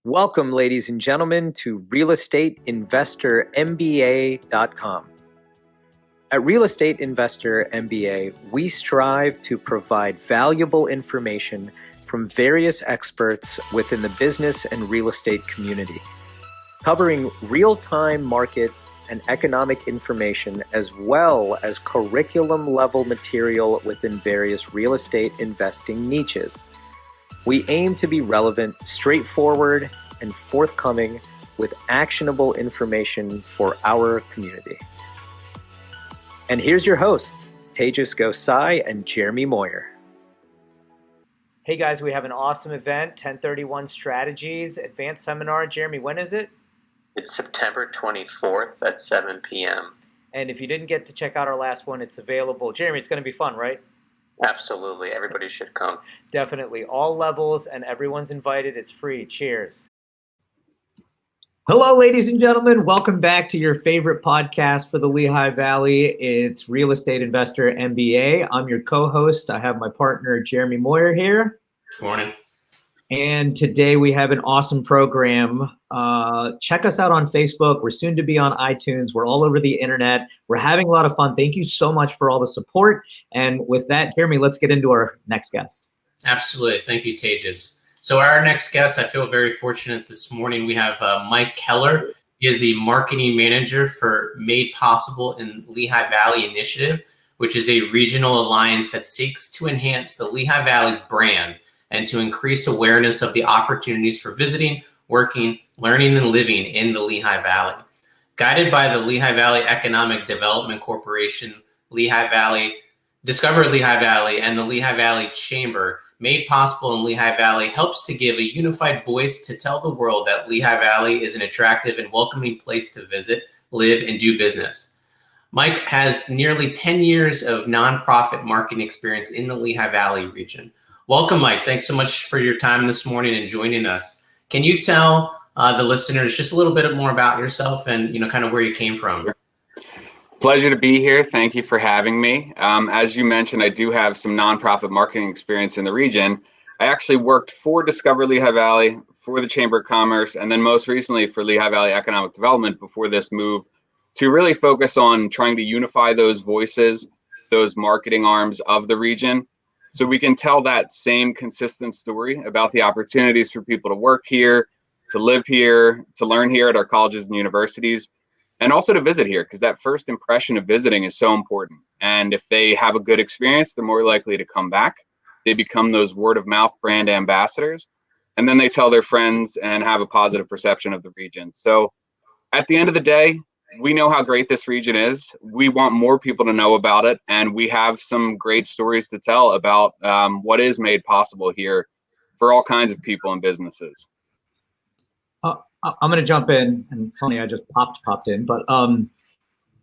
Welcome, ladies and gentlemen, to realestateinvestormba.com. At Real Estate Investor MBA, we strive to provide valuable information from various experts within the business and real estate community, covering real-time market and economic information as well as curriculum-level material within various real estate investing niches. We aim to be relevant, straightforward, and forthcoming with actionable information for our community. And here's your hosts, Tejas Gosai and Jeremy Moyer. Hey guys, we have an awesome event, 1031 Strategies Advanced Seminar. Jeremy, when is it? It's September 24th at 7 p.m. And if you didn't get to check out our last one, it's available. Jeremy, it's going to be fun, right? Absolutely. Everybody should come. Definitely. All levels and everyone's invited. It's free. Cheers. Hello, ladies and gentlemen. Welcome back to your favorite podcast for the Lehigh Valley. It's Real Estate Investor MBA. I'm your co-host. I have my partner, Jeremy Moyer here. Good morning. And today we have an awesome program. Check us out on Facebook. We're soon to be on iTunes. We're all over the internet. We're having a lot of fun. Thank you so much for all the support. And with that, Jeremy, let's get into our next guest. Absolutely. Thank you, Tejas. So our next guest, I feel very fortunate this morning. We have Mike Keller. He is the marketing manager for Made Possible in Lehigh Valley Initiative, which is a regional alliance that seeks to enhance the Lehigh Valley's brand and to increase awareness of the opportunities for visiting, working, learning, and living in the Lehigh Valley. Guided by the Lehigh Valley Economic Development Corporation, Discover Lehigh Valley, and the Lehigh Valley Chamber, Made Possible in Lehigh Valley helps to give a unified voice to tell the world that Lehigh Valley is an attractive and welcoming place to visit, live, and do business. Mike has nearly 10 years of nonprofit marketing experience in the Lehigh Valley region. Welcome, Mike. Thanks so much for your time this morning and joining us. Can you tell the listeners just a little bit more about yourself and kind of where you came from? Pleasure to be here. Thank you for having me. As you mentioned, I do have some nonprofit marketing experience in the region. I actually worked for Discover Lehigh Valley, for the Chamber of Commerce, and then most recently for Lehigh Valley Economic Development before this move to really focus on trying to unify those voices, those marketing arms of the region, so we can tell that same consistent story about the opportunities for people to work here, to live here, to learn here at our colleges and universities, and also to visit here, because that first impression of visiting is so important. And if they have a good experience, they're more likely to come back. They become those word of mouth brand ambassadors, and then they tell their friends and have a positive perception of the region. So at the end of the day, we know how great this region is. We want more people to know about it, and we have some great stories to tell about what is made possible here for all kinds of people and businesses. I'm going to jump in, and funny, I just popped in, but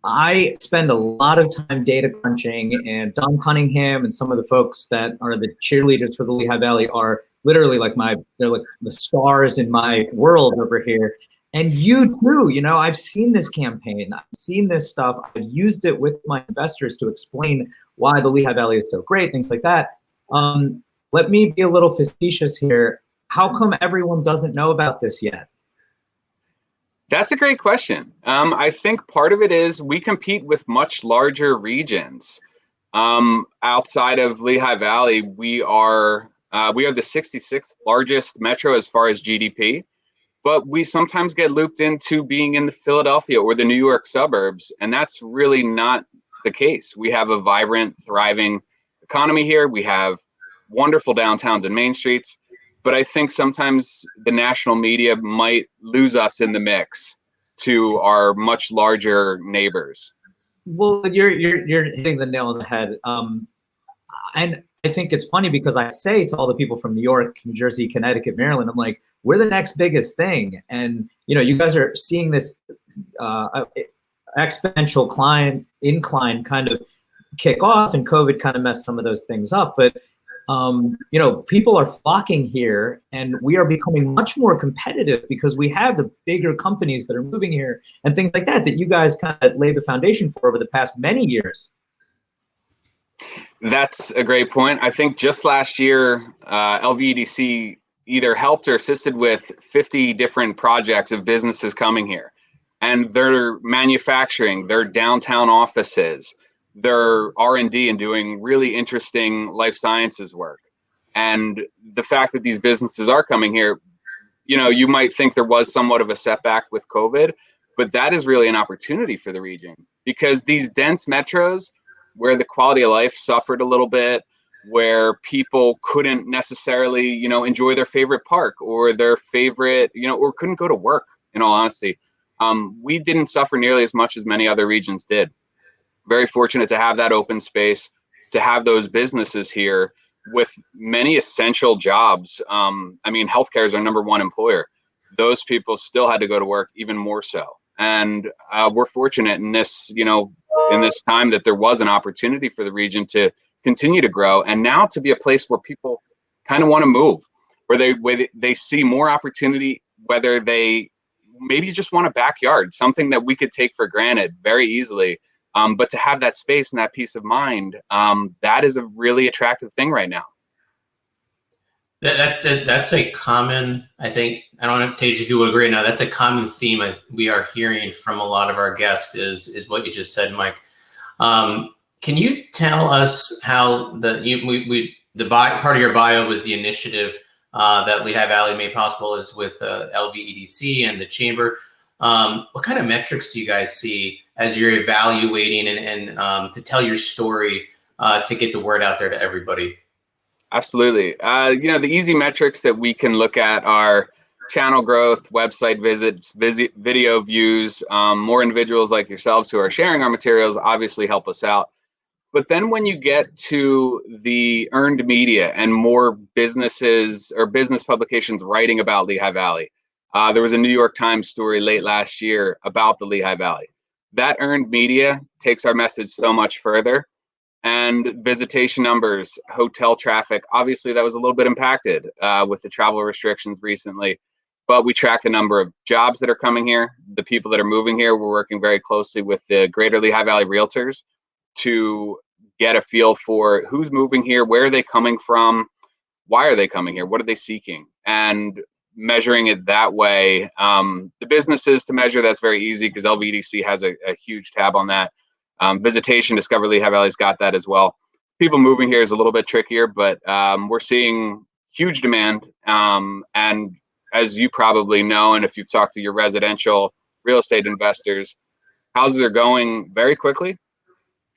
I spend a lot of time data crunching, and Don Cunningham and some of the folks that are the cheerleaders for the Lehigh Valley are literally they're like the stars in my world over here. And you too, I've seen this campaign, I've seen this stuff, I've used it with my investors to explain why the Lehigh Valley is so great, things like that. Let me be a little facetious here. How come everyone doesn't know about this yet? That's a great question. I think part of it is we compete with much larger regions. Outside of Lehigh Valley, we are the 66th largest metro as far as GDP. But we sometimes get looped into being in the Philadelphia or the New York suburbs, and that's really not the case. We have a vibrant, thriving economy here. We have wonderful downtowns and main streets, but I think sometimes the national media might lose us in the mix to our much larger neighbors. Well, you're hitting the nail on the head. And I think it's funny because I say to all the people from New York, New Jersey, Connecticut, Maryland, I'm like, we're the next biggest thing. And, you guys are seeing this exponential incline kind of kick off, and COVID kind of messed some of those things up. But, people are flocking here, and we are becoming much more competitive because we have the bigger companies that are moving here and things like that you guys kind of laid the foundation for over the past many years. That's a great point. I think just last year, LVEDC either helped or assisted with 50 different projects of businesses coming here. And they're manufacturing, their downtown offices, their R&D and doing really interesting life sciences work. And the fact that these businesses are coming here, you might think there was somewhat of a setback with COVID, but that is really an opportunity for the region, because these dense metros where the quality of life suffered a little bit, where people couldn't necessarily, enjoy their favorite park or their favorite, or couldn't go to work, in all honesty. We didn't suffer nearly as much as many other regions did. Very fortunate to have that open space, to have those businesses here with many essential jobs. Healthcare is our number one employer. Those people still had to go to work, even more so. And we're fortunate in this, in this time, that there was an opportunity for the region to continue to grow, and now to be a place where people kind of want to move, where they see more opportunity, whether they maybe just want a backyard, something that we could take for granted very easily. But to have that space and that peace of mind, that is a really attractive thing right now. That's a common, I think, I don't know, Tej, if you would agree now, that's a common theme we are hearing from a lot of our guests is what you just said, Mike. Can you tell us how part of your bio was the initiative that Lehigh Valley made possible is with LVEDC and the Chamber. What kind of metrics do you guys see as you're evaluating and to tell your story to get the word out there to everybody? Absolutely. The easy metrics that we can look at are channel growth, website visits, video views. More individuals like yourselves who are sharing our materials obviously help us out. But then when you get to the earned media and more businesses or business publications writing about Lehigh Valley, there was a New York Times story late last year about the Lehigh Valley. That earned media takes our message so much further. And visitation numbers, hotel traffic, obviously that was a little bit impacted with the travel restrictions recently. But we track the number of jobs that are coming here, the people that are moving here. We're working very closely with the Greater Lehigh Valley Realtors to get a feel for who's moving here, where are they coming from, why are they coming here, what are they seeking, and measuring it that way. The businesses to measure, that's very easy because LVDC has a huge tab on that. Visitation, Discover Lehigh Valley's got that as well. People moving here is a little bit trickier, but we're seeing huge demand. And as you probably know, and if you've talked to your residential real estate investors, houses are going very quickly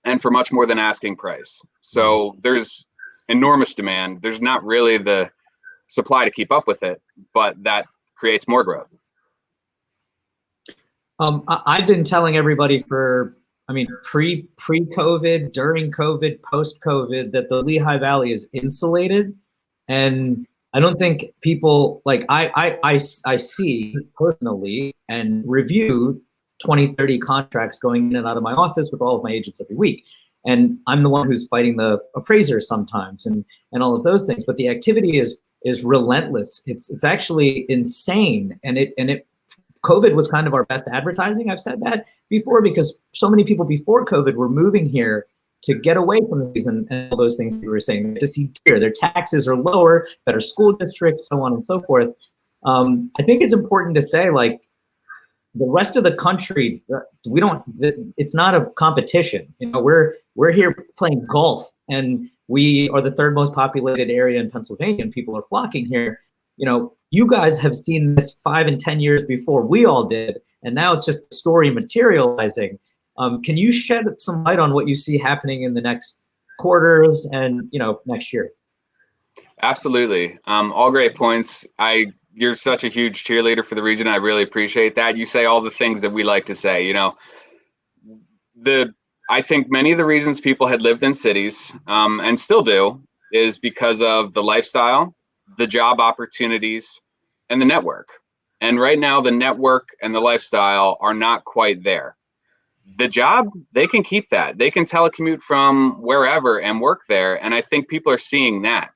and for much more than asking price. So there's enormous demand. There's not really the supply to keep up with it, but that creates more growth. I've been telling everybody pre-COVID, during COVID, post-COVID, that the Lehigh Valley is insulated. And I don't think people, like I see personally and review 20, 30 contracts going in and out of my office with all of my agents every week. And I'm the one who's fighting the appraiser sometimes and all of those things. But the activity is relentless. It's actually insane. And COVID was kind of our best advertising. I've said that before because so many people before COVID were moving here to get away from these and all those things you were saying, to see deer. Their taxes are lower, better school districts, so on and so forth. I think it's important to say, like, the rest of the country, it's not a competition. We're here playing golf, and we are the third most populated area in Pennsylvania, and people are flocking here. You guys have seen this 5 and 10 years before we all did, and now it's just the story materializing. Can you shed some light on what you see happening in the next quarters and next year? Absolutely. All great points. You're such a huge cheerleader for the region. I really appreciate that. You say all the things that we like to say. I think many of the reasons people had lived in cities and still do is because of the lifestyle, the job opportunities, and the network. And right now, the network and the lifestyle are not quite there. The job, they can keep that. They can telecommute from wherever and work there. And I think people are seeing that.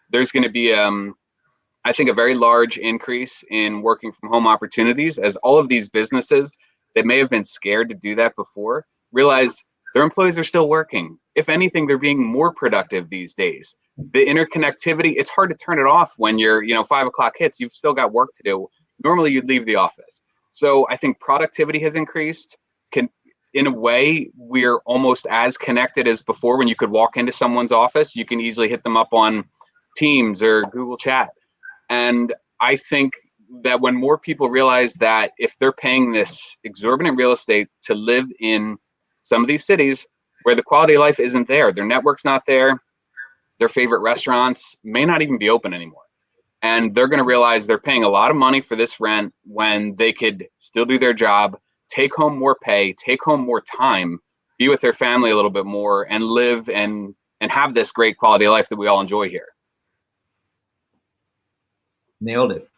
There's going to be, I think, a very large increase in working from home opportunities as all of these businesses that may have been scared to do that before realize Their employees are still working. If anything, they're being more productive these days. The interconnectivity, it's hard to turn it off when you're, 5 o'clock hits, you've still got work to do. Normally you'd leave the office. So I think productivity has increased. In a way, we're almost as connected as before. When you could walk into someone's office, you can easily hit them up on Teams or Google Chat. And I think that when more people realize that if they're paying this exorbitant real estate to live in some of these cities where the quality of life isn't there, their network's not there, their favorite restaurants may not even be open anymore. And they're going to realize they're paying a lot of money for this rent when they could still do their job, take home more pay, take home more time, be with their family a little bit more, and live and have this great quality of life that we all enjoy here. Nailed it.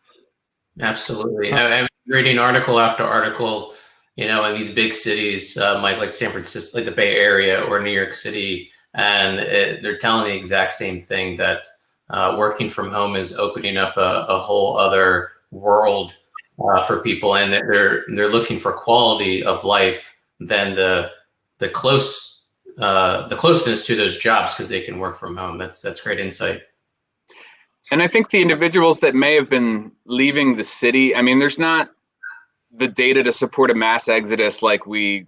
Absolutely. I'm reading article after article, in these big cities, like San Francisco, like the Bay Area or New York City, and they're telling the exact same thing, that working from home is opening up a whole other world for people, and they're looking for quality of life than the closeness to those jobs, because they can work from home. That's great insight. And I think the individuals that may have been leaving the city, I mean, there's not the data to support a mass exodus like we,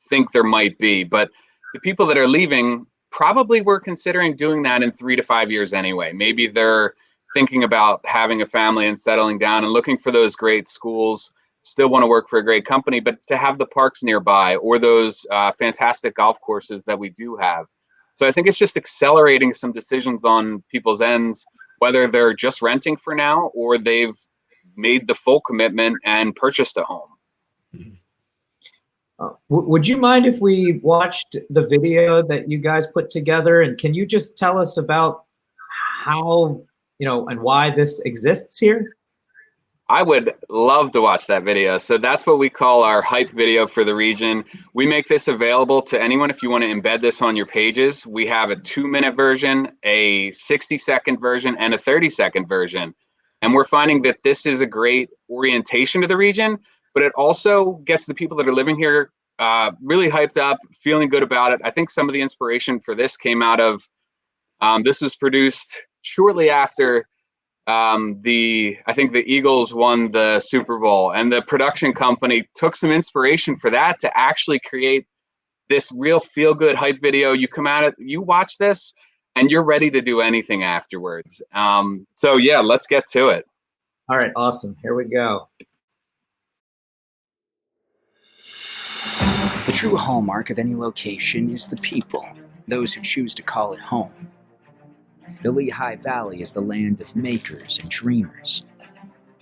think there might be. But the people that are leaving probably were considering doing that in 3 to 5 years anyway. Maybe they're thinking about having a family and settling down and looking for those great schools, still want to work for a great company, but to have the parks nearby or those fantastic golf courses that we do have. So I think it's just accelerating some decisions on people's ends, whether they're just renting for now or they've made the full commitment and purchased a home. Would you mind if we watched the video that you guys put together? And can you just tell us about how, and why this exists here? I would love to watch that video. So that's what we call our hype video for the region. We make this available to anyone if you want to embed this on your pages. We have a 2-minute version, a 60-second version, and a 30-second version. And we're finding that this is a great orientation to the region, but it also gets the people that are living here really hyped up, feeling good about it. I think some of the inspiration for this came out of, this was produced shortly after I think the Eagles won the Super Bowl, and the production company took some inspiration for that to actually create this real feel-good hype video. You come at it, you watch this, and you're ready to do anything afterwards. So yeah, let's get to it. All right, awesome. Here we go. The true hallmark of any location is the people, those who choose to call it home. The Lehigh Valley is the land of makers and dreamers.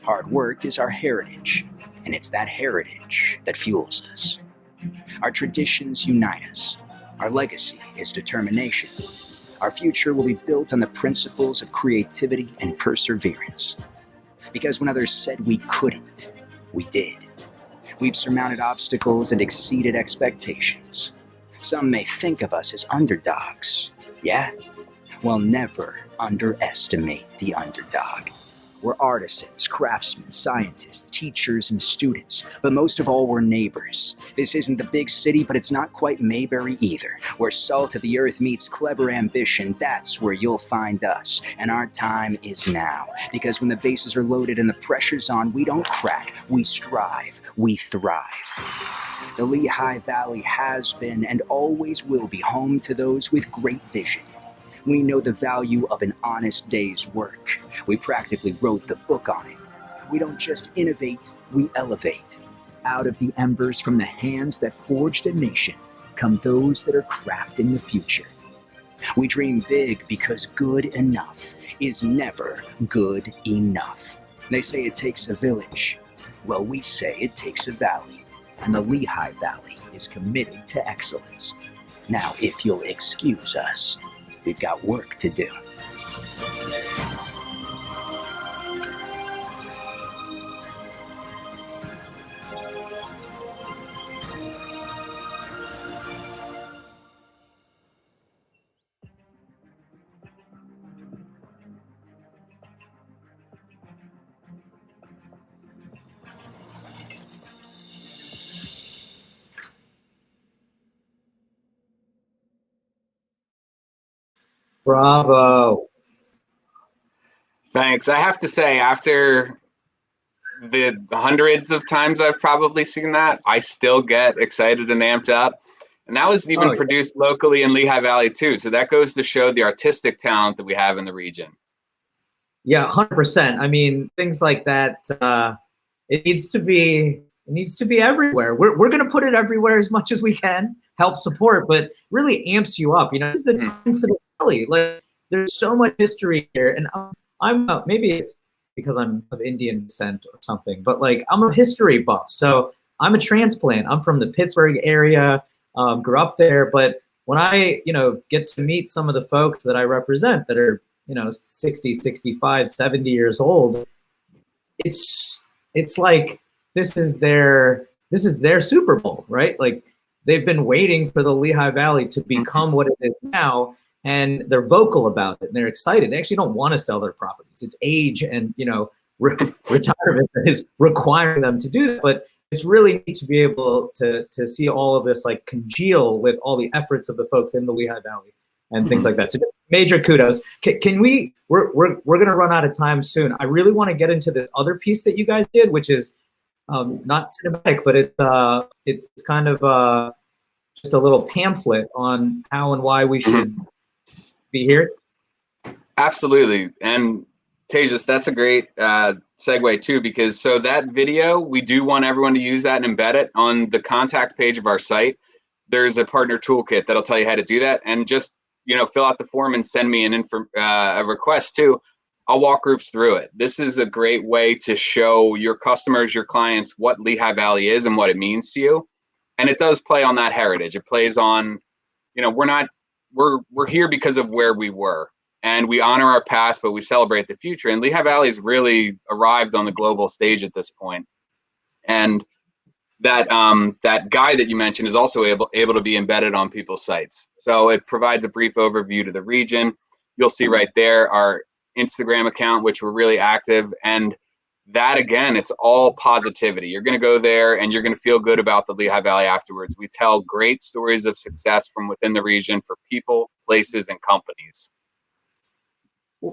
Hard work is our heritage, and it's that heritage that fuels us. Our traditions unite us. Our legacy is determination. Our future will be built on the principles of creativity and perseverance. Because when others said we couldn't, we did. We've surmounted obstacles and exceeded expectations. Some may think of us as underdogs. Yeah? Well, never underestimate the underdog. We're artisans, craftsmen, scientists, teachers, and students, but most of all, we're neighbors. This isn't the big city, but it's not quite Mayberry either. Where salt of the earth meets clever ambition, that's where you'll find us. And our time is now. Because when the bases are loaded and the pressure's on, we don't crack, we strive, we thrive. The Lehigh Valley has been and always will be home to those with great vision. We know the value of an honest day's work. We practically wrote the book on it. We don't just innovate, we elevate. Out of the embers from the hands that forged a nation come those that are crafting the future. We dream big because good enough is never good enough. They say it takes a village. Well, we say it takes a valley. And the Lehigh Valley is committed to excellence. Now, if you'll excuse us, we've got work to do. Bravo. Thanks. I have to say, after the hundreds of times I've probably seen that, I still get excited and amped up. And that was even produced locally in Lehigh Valley too. So that goes to show the artistic talent that we have in the region. Yeah, 100%. I mean, things like that, it needs to be everywhere. We're going to put it everywhere as much as we can, help support, but really amps you up. You know, this is the time for the Valley. Like, there's so much history here, and I'm maybe it's because I'm of Indian descent or something, but like I'm a history buff. So I'm a transplant. I'm from the Pittsburgh area, grew up there, but when I, get to meet some of the folks that I represent that are, 60, 65, 70 years old, it's like this is their Super Bowl, right? Like they've been waiting for the Lehigh Valley to become what it is now, and they're vocal about it and they're excited. They actually don't want to sell their properties. It's age and retirement that is requiring them to do that. But it's really neat to be able to see all of this like congeal with all the efforts of the folks in the Lehigh Valley and things like that. So major kudos. Can we? We're going to run out of time soon. I really want to get into this other piece that you guys did, which is not cinematic, but it's kind of just a little pamphlet on how and why we should be here. Absolutely. And Tejas, that's a great segue too, because so that video, we do want everyone to use that and embed it on the contact page of our site. There's a partner toolkit that'll tell you how to do that, and just fill out the form and send me a request too. I'll walk groups through it. This is a great way to show your customers, your clients, what Lehigh Valley is and what it means to you. And it does play on that heritage. It plays on, we're here because of where we were, and we honor our past, but we celebrate the future. And Lehigh Valley's really arrived on the global stage at this point. And that guide that you mentioned is also able to be embedded on people's sites. So it provides a brief overview to the region. You'll see right there our Instagram account, which we're really active. And that, again, it's all positivity. You're going to go there and you're going to feel good about the Lehigh Valley afterwards. We tell great stories of success from within the region for people, places, and companies.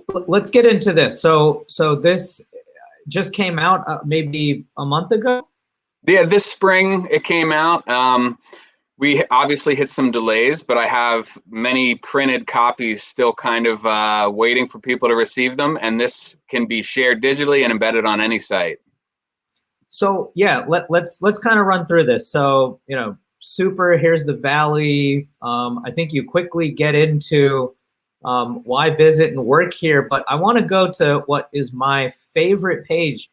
Let's get into this. So this just came out maybe a month ago? Yeah, this spring it came out. We obviously hit some delays, but I have many printed copies still kind of waiting for people to receive them. And this can be shared digitally and embedded on any site. So yeah, let's kind of run through this. So, super, here's the Valley. I think you quickly get into why visit and work here, but I want to go to what is my favorite page,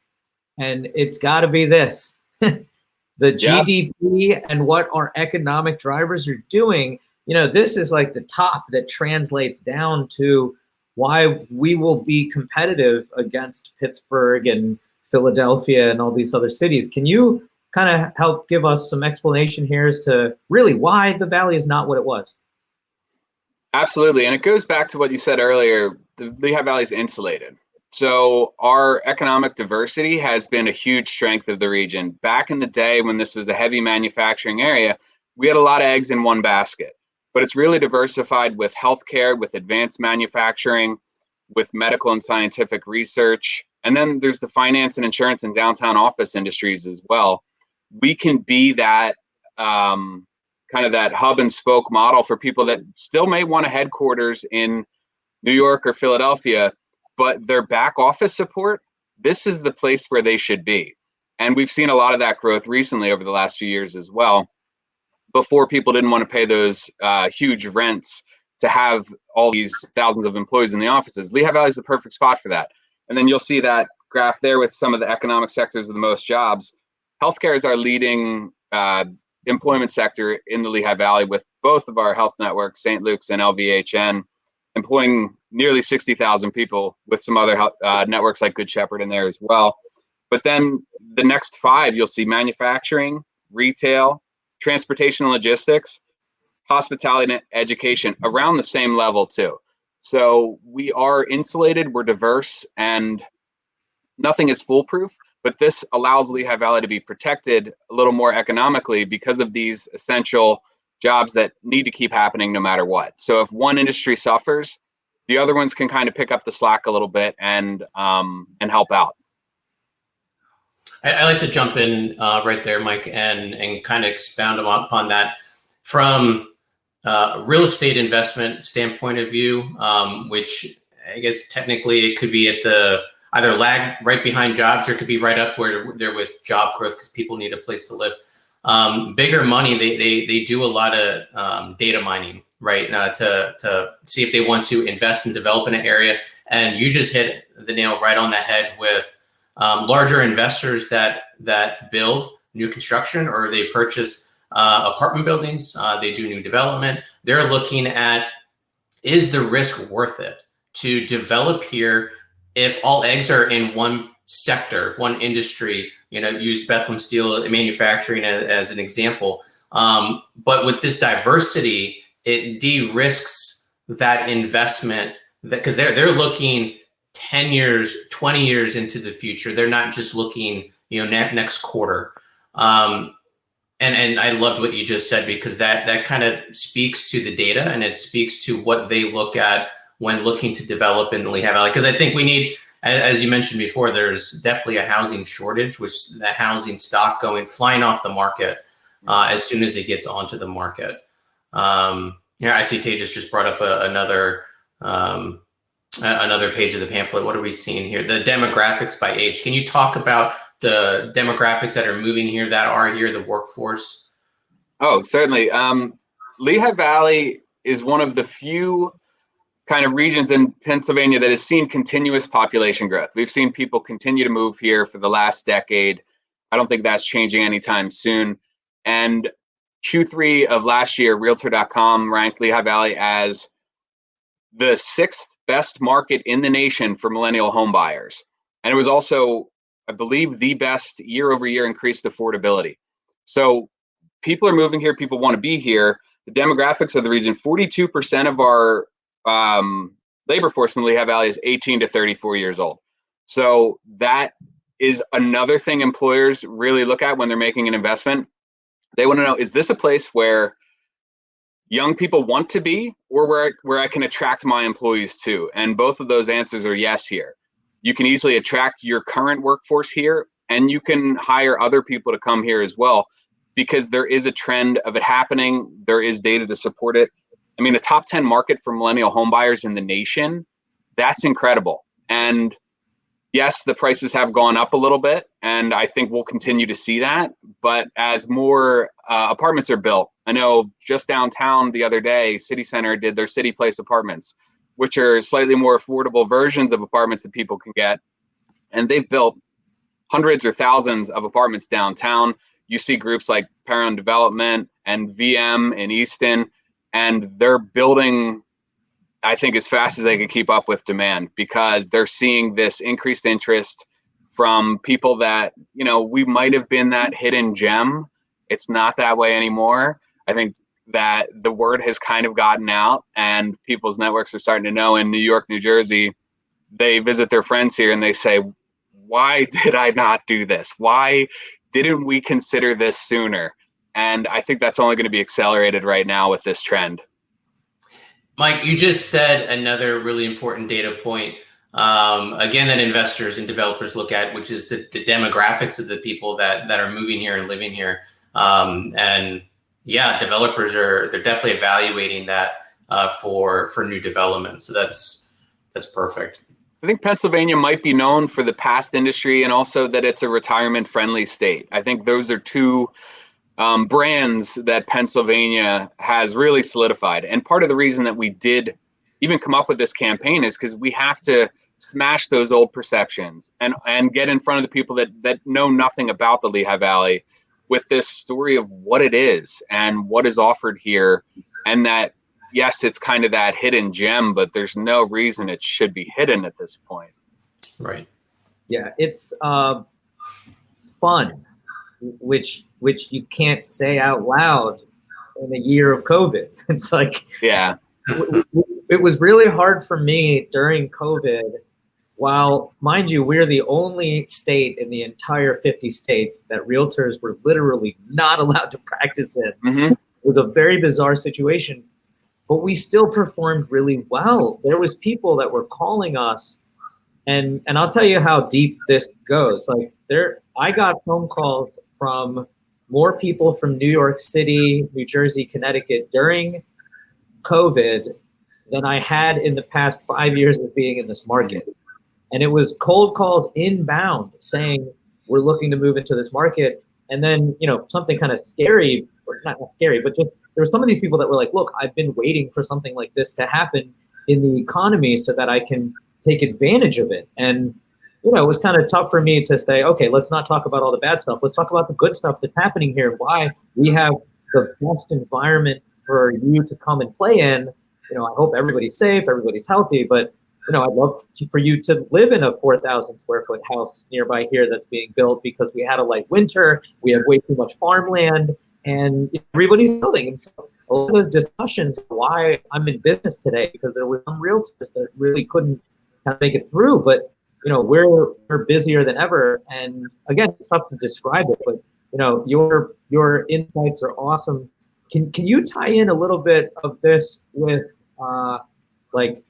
and it's got to be this. The GDP and what our economic drivers are doing. This is like the top that translates down to why we will be competitive against Pittsburgh and Philadelphia and all these other cities. Can you kind of help give us some explanation here as to really why the Valley is not what it was? Absolutely. And it goes back to what you said earlier. The Lehigh Valley is insulated. So our economic diversity has been a huge strength of the region. Back in the day when this was a heavy manufacturing area, we had a lot of eggs in one basket. But it's really diversified with healthcare, with advanced manufacturing, with medical and scientific research. And then there's the finance and insurance and downtown office industries as well. We can be that kind of that hub and spoke model for people that still may want a headquarters in New York or Philadelphia, but their back office support, this is the place where they should be. And we've seen a lot of that growth recently over the last few years as well. Before, people didn't want to pay those huge rents to have all these thousands of employees in the offices. Lehigh Valley is the perfect spot for that. And then you'll see that graph there with some of the economic sectors of the most jobs. Healthcare is our leading employment sector in the Lehigh Valley, with both of our health networks, St. Luke's and LVHN, employing nearly 60,000 people, with some other networks like Good Shepherd in there as well. But then the next five, you'll see manufacturing, retail, transportation and logistics, hospitality and education around the same level too. So we are insulated, we're diverse, and nothing is foolproof, but this allows Lehigh Valley to be protected a little more economically because of these essential jobs that need to keep happening no matter what. So if one industry suffers, the other ones can kind of pick up the slack a little bit and help out. I like to jump in right there, Mike, and kind of expound upon that from real estate investment standpoint of view, which I guess technically it could be at the either lag right behind jobs, or it could be right up where they're with job growth because people need a place to live. Bigger money, they do a lot of data mining, right? To see if they want to invest and develop in an area. And you just hit the nail right on the head with larger investors that build new construction, or they purchase apartment buildings, they do new development. They're looking at, is the risk worth it to develop here if all eggs are in one sector, one industry? Use Bethlehem Steel manufacturing as an example. But with this diversity, it de-risks that investment, because they're looking 10 years, 20 years into the future. They're not just looking, next quarter. And I loved what you just said, because that kind of speaks to the data, and it speaks to what they look at when looking to develop in the Lehigh Valley. Because I think we need, as you mentioned before, there's definitely a housing shortage, which the housing stock flying off the market as soon as it gets onto the market. I see Tejas just brought up another page of the pamphlet. What are we seeing here? The demographics by age. Can you talk about the demographics that are moving here, that are here, the workforce? Oh, certainly. Lehigh Valley is one of the few kind of regions in Pennsylvania that has seen continuous population growth. We've seen people continue to move here for the last decade. I don't think that's changing anytime soon. And Q3 of last year, Realtor.com ranked Lehigh Valley as the 6th best market in the nation for millennial home buyers. And it was also, I believe, the best year-over-year increased affordability. So people are moving here. People want to be here. The demographics of the region, 42% of our labor force in the Lehigh Valley is 18 to 34 years old. So that is another thing employers really look at when they're making an investment. They want to know, is this a place where young people want to be, or where I can attract my employees to? And both of those answers are yes here. You can easily attract your current workforce here, and you can hire other people to come here as well, because there is a trend of it happening. There is data to support it. I mean, a top 10 market for millennial home buyers in the nation, that's incredible. And yes, the prices have gone up a little bit, and I think we'll continue to see that. But as more apartments are built, I know just downtown the other day, City Center did their City Place apartments, which are slightly more affordable versions of apartments that people can get. And they've built hundreds or thousands of apartments downtown. You see groups like Parent Development and VM in Easton, and they're building, I think, as fast as they can keep up with demand, because they're seeing this increased interest from people that, we might have been that hidden gem. It's not that way anymore. I think that the word has kind of gotten out, and people's networks are starting to know. In New York, New Jersey, they visit their friends here and they say, why did I not do this? Why didn't we consider this sooner? And I think that's only going to be accelerated right now with this trend. Mike, you just said another really important data point, again, that investors and developers look at, which is the demographics of the people that are moving here and living here. And yeah, developers they're definitely evaluating that for new development. So that's perfect. I think Pennsylvania might be known for the past industry, and also that it's a retirement-friendly state. I think those are two brands that Pennsylvania has really solidified. And part of the reason that we did even come up with this campaign is because we have to smash those old perceptions and get in front of the people that know nothing about the Lehigh Valley with this story of what it is and what is offered here. And that, yes, it's kind of that hidden gem, but there's no reason it should be hidden at this point. Right. Yeah, it's fun, which you can't say out loud in a year of COVID. It's like, yeah, it was really hard for me during COVID. While, mind you, we're the only state in the entire 50 states that realtors were literally not allowed to practice in. Mm-hmm. It was a very bizarre situation. but we still performed really well. There was people that were calling us, and I'll tell you how deep this goes. Like I got phone calls from more people from New York City, New Jersey, Connecticut during COVID than I had in the past 5 years of being in this market. And it was cold calls inbound saying, we're looking to move into this market. And then, something kind of scary, or not scary, but just there were some of these people that were like, look, I've been waiting for something like this to happen in the economy so that I can take advantage of it. And, it was kind of tough for me to say, okay, let's not talk about all the bad stuff. Let's talk about the good stuff that's happening here, why we have the best environment for you to come and play in. I hope everybody's safe, everybody's healthy, but I'd love for you to live in a 4,000 square foot house nearby here that's being built because we had a light winter, we have way too much farmland, and everybody's building. And so a lot of those discussions, why I'm in business today, because there were some realtors that really couldn't kind of make it through, but we're busier than ever. And again, it's tough to describe it, but your insights are awesome. Can you tie in a little bit of this with like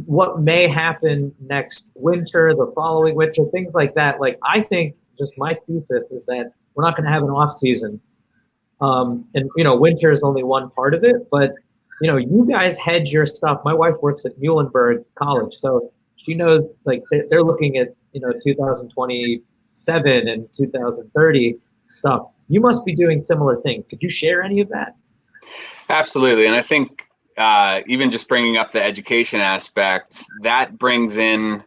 what may happen next winter, the following winter, things like that? Like, I think just my thesis is that we're not going to have an off season. And winter is only one part of it, but you guys hedge your stuff. My wife works at Muhlenberg College, so she knows like they're looking at 2027 and 2030 stuff. You must be doing similar things. Could you share any of that? Absolutely. And I think even just bringing up the education aspects, that brings in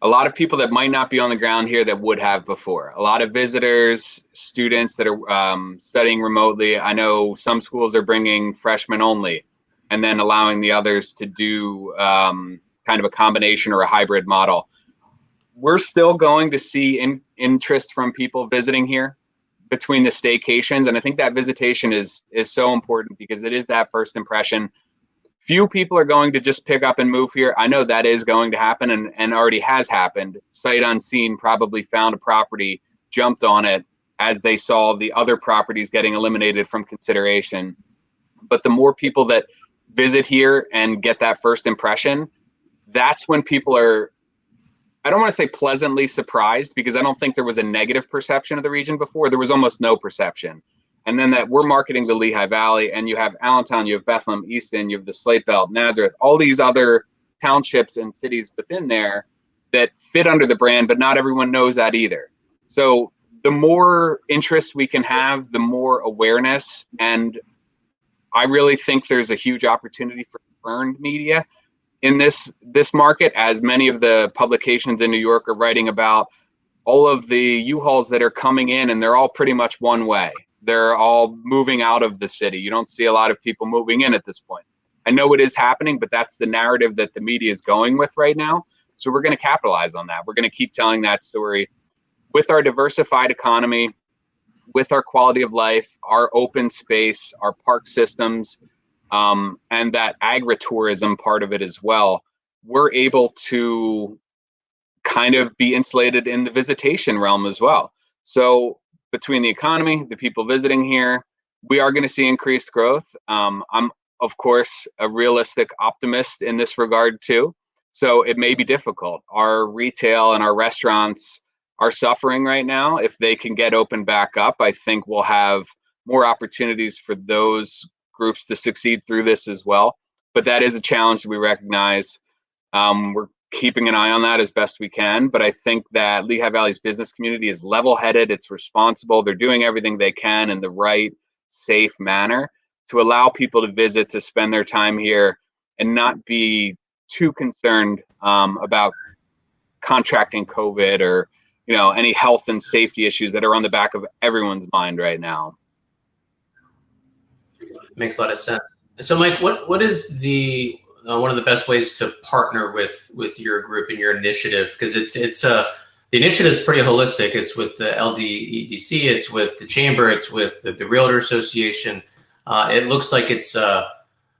a lot of people that might not be on the ground here that would have before. A lot of visitors, students that are studying remotely. I know some schools are bringing freshmen only and then allowing the others to do kind of a combination or a hybrid model. We're still going to see interest from people visiting here between the staycations. And I think that visitation is so important because it is that first impression. Few people are going to just pick up and move here. I know that is going to happen and already has happened. Sight unseen, probably found a property, jumped on it as they saw the other properties getting eliminated from consideration. But the more people that visit here and get that first impression, that's when people are, I don't want to say pleasantly surprised, because I don't think there was a negative perception of the region before. There was almost no perception. And then that we're marketing the Lehigh Valley, and you have Allentown, you have Bethlehem, Easton, you have the Slate Belt, Nazareth, all these other townships and cities within there that fit under the brand, but not everyone knows that either. So the more interest we can have, the more awareness. And I really think there's a huge opportunity for earned media in this market, as many of the publications in New York are writing about all of the U-Hauls that are coming in, and they're all pretty much one way. They're all moving out of the city. You don't see a lot of people moving in at this point. I know it is happening, but that's the narrative that the media is going with right now. So we're going to capitalize on that. We're going to keep telling that story with our diversified economy, with our quality of life, our open space, our park systems, and that agritourism part of it as well. We're able to kind of be insulated in the visitation realm as well. So between the economy, the people visiting here, we are going to see increased growth. I'm, of course, a realistic optimist in this regard too. So it may be difficult. Our retail and our restaurants are suffering right now. If they can get open back up, I think we'll have more opportunities for those groups to succeed through this as well. But that is a challenge that we recognize. We're keeping an eye on that as best we can. But I think that Lehigh Valley's business community is level-headed. It's responsible. They're doing everything they can in the right, safe manner to allow people to visit, to spend their time here, and not be too concerned about contracting COVID or any health and safety issues that are on the back of everyone's mind right now. Makes a lot of sense. So, Mike, what is the one of the best ways to partner with your group and your initiative? Because it's the initiative is pretty holistic. It's with the LDEDC, it's with the Chamber, it's with the Realtor Association. It looks like it's a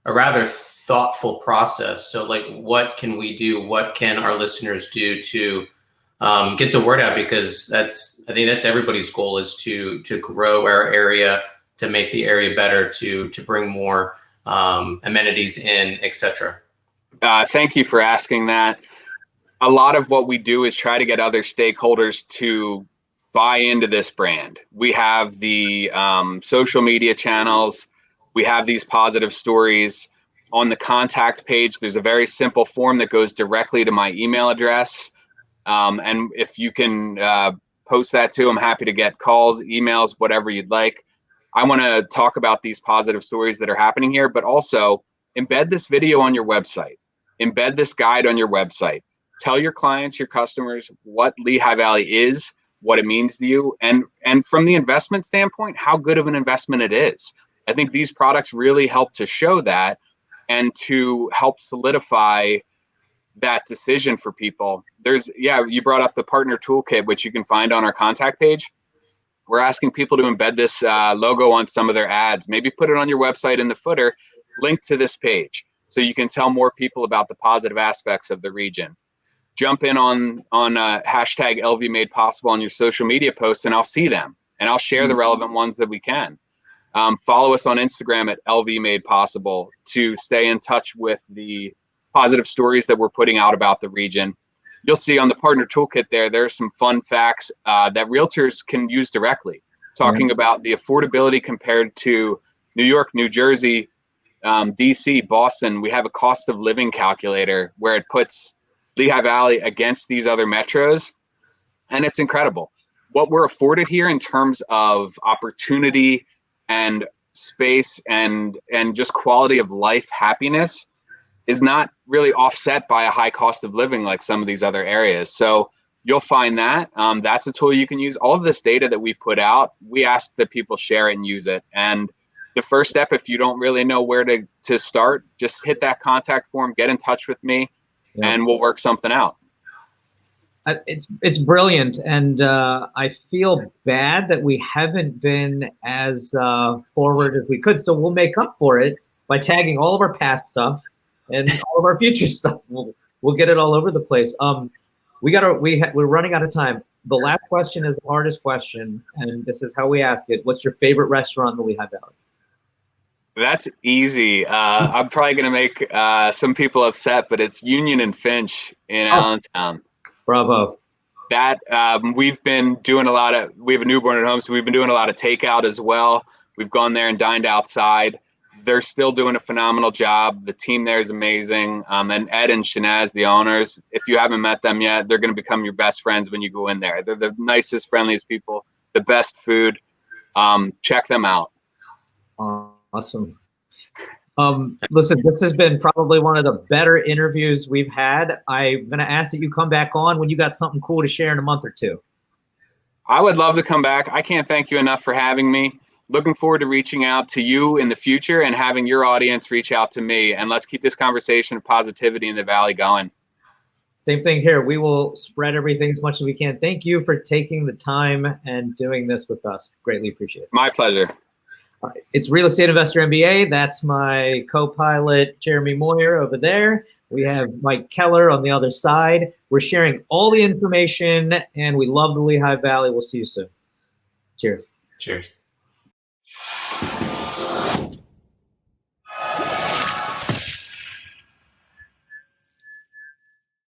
rather thoughtful process. So, like, what can we do? What can our listeners do to get the word out? Because I think that's everybody's goal, is to grow our area, to make the area better, to bring more amenities in, etc.? Thank you for asking that. A lot of what we do is try to get other stakeholders to buy into this brand. We have the social media channels. We have these positive stories. On the contact page, there's a very simple form that goes directly to my email address. And if you can post that too, I'm happy to get calls, emails, whatever you'd like. I want to talk about these positive stories that are happening here, but also embed this video on your website. Embed this guide on your website. Tell your clients, your customers what Lehigh Valley is, what it means to you, and from the investment standpoint, how good of an investment it is. I think these products really help to show that and to help solidify that decision for people. You brought up the partner toolkit, which you can find on our contact page. We're asking people to embed this logo on some of their ads. Maybe put it on your website in the footer, link to this page, so you can tell more people about the positive aspects of the region. Jump in on hashtag LV Made Possible on your social media posts, and I'll see them, and I'll share the relevant ones that we can. Follow us on Instagram at LV Made Possible to stay in touch with the positive stories that we're putting out about the region. You'll see on the partner toolkit there are some fun facts that realtors can use directly, talking about the affordability compared to New York, New Jersey, DC, Boston. We have a cost of living calculator where it puts Lehigh Valley against these other metros, and it's incredible. What we're afforded here in terms of opportunity and space and just quality of life, happiness, is not really offset by a high cost of living like some of these other areas. So you'll find that that's a tool you can use. All of this data that we put out, we ask that people share it and use it. And the first step, if you don't really know where to start, just hit that contact form, get in touch with me, and we'll work something out. It's brilliant, and I feel bad that we haven't been as forward as we could. So we'll make up for it by tagging all of our past stuff and all of our future stuff. We'll get it all over the place. We're running out of time. The last question is the hardest question, and this is how we ask it. What's your favorite restaurant in the Lehigh Valley? That's easy. I'm probably going to make some people upset, but it's Union and Finch in Allentown. Bravo. That we've been doing we have a newborn at home, so we've been doing a lot of takeout as well. We've gone there and dined outside. They're still doing a phenomenal job. The team there is amazing. And Ed and Shanaz, the owners, if you haven't met them yet, they're going to become your best friends when you go in there. They're the nicest, friendliest people, the best food. Check them out. Awesome. Listen, this has been probably one of the better interviews we've had. I'm going to ask that you come back on when you got something cool to share in a month or two. I would love to come back. I can't thank you enough for having me. Looking forward to reaching out to you in the future and having your audience reach out to me. And let's keep this conversation of positivity in the Valley going. Same thing here. We will spread everything as much as we can. Thank you for taking the time and doing this with us. Greatly appreciate it. My pleasure. It's Real Estate Investor MBA. That's my co-pilot, Jeremy Moyer, over there. We have Mike Keller on the other side. We're sharing all the information, and we love the Lehigh Valley. We'll see you soon. Cheers. Cheers.